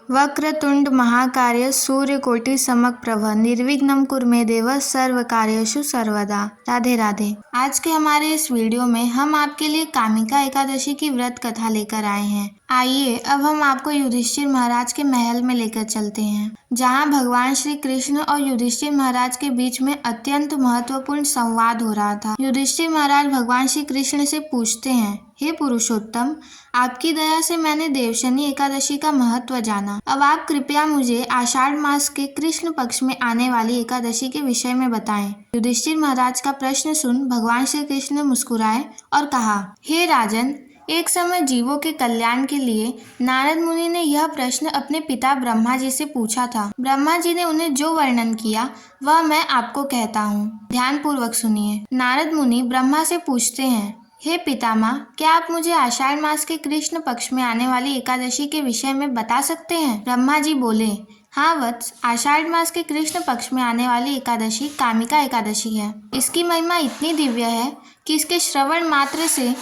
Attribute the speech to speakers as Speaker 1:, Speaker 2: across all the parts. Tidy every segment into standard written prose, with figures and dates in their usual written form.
Speaker 1: वक्रतुंड महाकाय सूर्यकोटि समप्रभ निर्विघ्नं कुरु मे देव सर्व कार्येषु सर्वदा। राधे राधे। आज के हमारे इस वीडियो में हम आपके लिए कामिका एकादशी की व्रत कथा लेकर आए हैं। आइए अब हम आपको युधिष्ठिर महाराज के महल में लेकर चलते हैं, जहां भगवान श्री कृष्ण और युधिष्ठिर महाराज के बीच में अत्यंत महत्वपूर्ण संवाद हो रहा था। युधिष्ठिर महाराज भगवान श्री कृष्ण से पूछते हैं, हे पुरुषोत्तम, आपकी दया से मैंने देवशनी एकादशी का महत्व जाना। अब आप कृपया मुझे आषाढ़ मास के कृष्ण पक्ष में आने वाली एकादशी के विषय में बताएं। युधिष्ठिर महाराज का प्रश्न सुन भगवान श्री कृष्ण ने मुस्कुराए और कहा, हे राजन, एक समय जीवों के कल्याण के लिए नारद मुनि ने यह प्रश्न अपने पिता ब्रह्मा जी से पूछा था। ब्रह्मा जी ने उन्हें जो वर्णन किया वह मैं आपको कहता हूँ, ध्यान पूर्वक सुनिए। नारद मुनि ब्रह्मा से पूछते हैं, हे पितामह, क्या आप मुझे आषाढ़ मास के कृष्ण पक्ष में आने वाली एकादशी के विषय में बता सकते हैं? ब्रह्मा जी बोले, हाँ वत्स, आषाढ़ मास के कृष्ण पक्ष में आने वाली एकादशी कामिका एकादशी है। इसकी महिमा इतनी दिव्य है कि इसके श्रवण मात्र से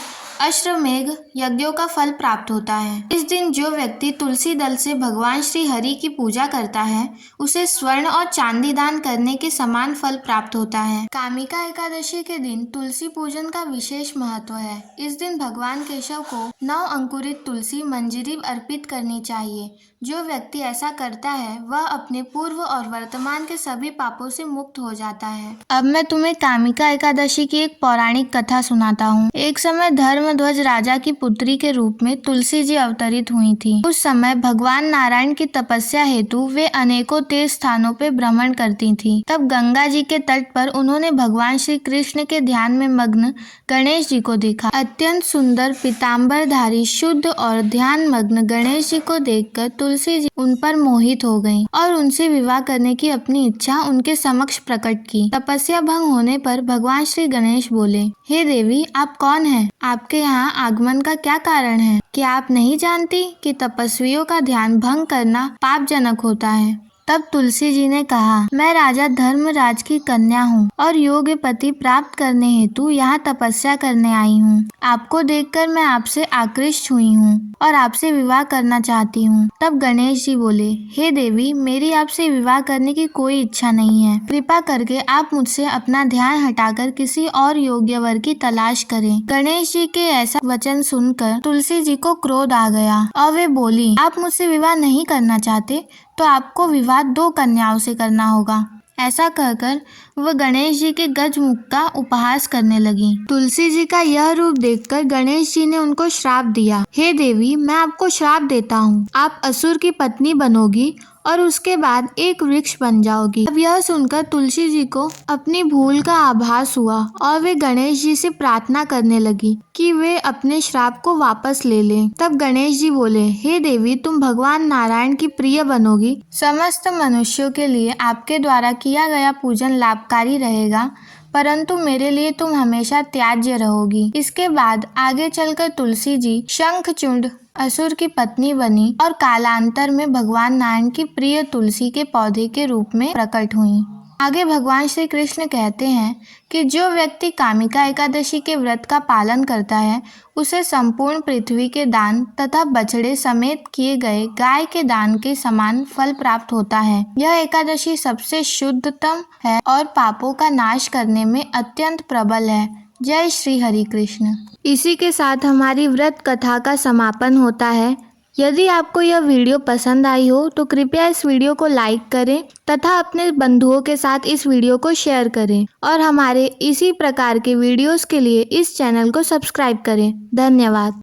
Speaker 1: अश्वमेघ यज्ञों का फल प्राप्त होता है। इस दिन जो व्यक्ति तुलसी दल से भगवान श्री हरि की पूजा करता है, उसे स्वर्ण और चांदी दान करने के समान फल प्राप्त होता है। कामिका एकादशी के दिन तुलसी पूजन का विशेष महत्व है। इस दिन भगवान केशव को 9 अंकुरित तुलसी मंजरी अर्पित करनी चाहिए। जो व्यक्ति ऐसा करता है वह अपने पूर्व और वर्तमान के सभी पापों से मुक्त हो जाता है। अब मैं तुम्हें कामिका एकादशी की एक पौराणिक कथा सुनाता हूँ। एक समय धर्मध्वज राजा की पुत्री के रूप में तुलसी जी अवतरित हुई थी। उस समय भगवान नारायण की तपस्या हेतु वे अनेकों तीर्थ स्थानों पे भ्रमण करती थी। तब गंगा जी के तट पर उन्होंने भगवान श्री कृष्ण के ध्यान में मग्न गणेश जी को देखा। अत्यंत सुंदर पीताम्बरधारी शुद्ध और ध्यान मग्न गणेश जी को देखकर तुलसी जी उन पर मोहित हो गईं और उनसे विवाह करने की अपनी इच्छा उनके समक्ष प्रकट की। तपस्या भंग होने पर भगवान श्री गणेश बोले, हे देवी, आप कौन हैं? आपके यहाँ आगमन का क्या कारण है? क्या आप नहीं जानती कि तपस्वियों का ध्यान भंग करना पापजनक होता है? तब तुलसी जी ने कहा, मैं राजा धर्मराज की कन्या हूँ और योग्य पति प्राप्त करने हेतु यहाँ तपस्या करने आई हूँ। आपको देखकर मैं आपसे आकृष्ट हुई हूँ और आपसे विवाह करना चाहती हूँ। तब गणेश जी बोले, हे देवी, मेरी आपसे विवाह करने की कोई इच्छा नहीं है। कृपा करके आप मुझसे अपना ध्यान हटाकर किसी और योग्य वर की तलाश करें। गणेश जी के ऐसा वचन सुनकर तुलसी जी को क्रोध आ गया और वे बोली, आप मुझसे विवाह नहीं करना चाहते तो आपको विवाह 2 कन्याओं से करना होगा। ऐसा कहकर वह गणेश जी के गजमुख का उपहास करने लगी। तुलसी जी का यह रूप देखकर गणेश जी ने उनको श्राप दिया, हे देवी, मैं आपको श्राप देता हूँ। आप असुर की पत्नी बनोगी और उसके बाद एक वृक्ष बन जाओगी। अब यह सुनकर तुलसी जी को अपनी भूल का आभास हुआ और वे गणेश जी से प्रार्थना करने लगी कि वे अपने श्राप को वापस ले लें। तब गणेश जी बोले, हे देवी, तुम भगवान नारायण की प्रिय बनोगी। समस्त मनुष्यों के लिए आपके द्वारा किया गया पूजन लाभकारी रहेगा, परंतु मेरे लिए तुम हमेशा त्याज्य रहोगी। इसके बाद आगे चलकर तुलसी जी शंखचूड़ असुर की पत्नी बनी और कालांतर में भगवान नारायण की प्रिय तुलसी के पौधे के रूप में प्रकट हुई। आगे भगवान श्री कृष्ण कहते हैं कि जो व्यक्ति कामिका एकादशी के व्रत का पालन करता है, उसे संपूर्ण पृथ्वी के दान तथा बछड़े समेत किए गए गाय के दान के समान फल प्राप्त होता है। यह एकादशी सबसे शुद्धतम है और पापों का नाश करने में अत्यंत प्रबल है। जय श्री हरि कृष्ण। इसी के साथ हमारी व्रत कथा का समापन होता है। यदि आपको यह वीडियो पसंद आई हो तो कृपया इस वीडियो को लाइक करें तथा अपने बंधुओं के साथ इस वीडियो को शेयर करें और हमारे इसी प्रकार के वीडियोस के लिए इस चैनल को सब्सक्राइब करें। धन्यवाद।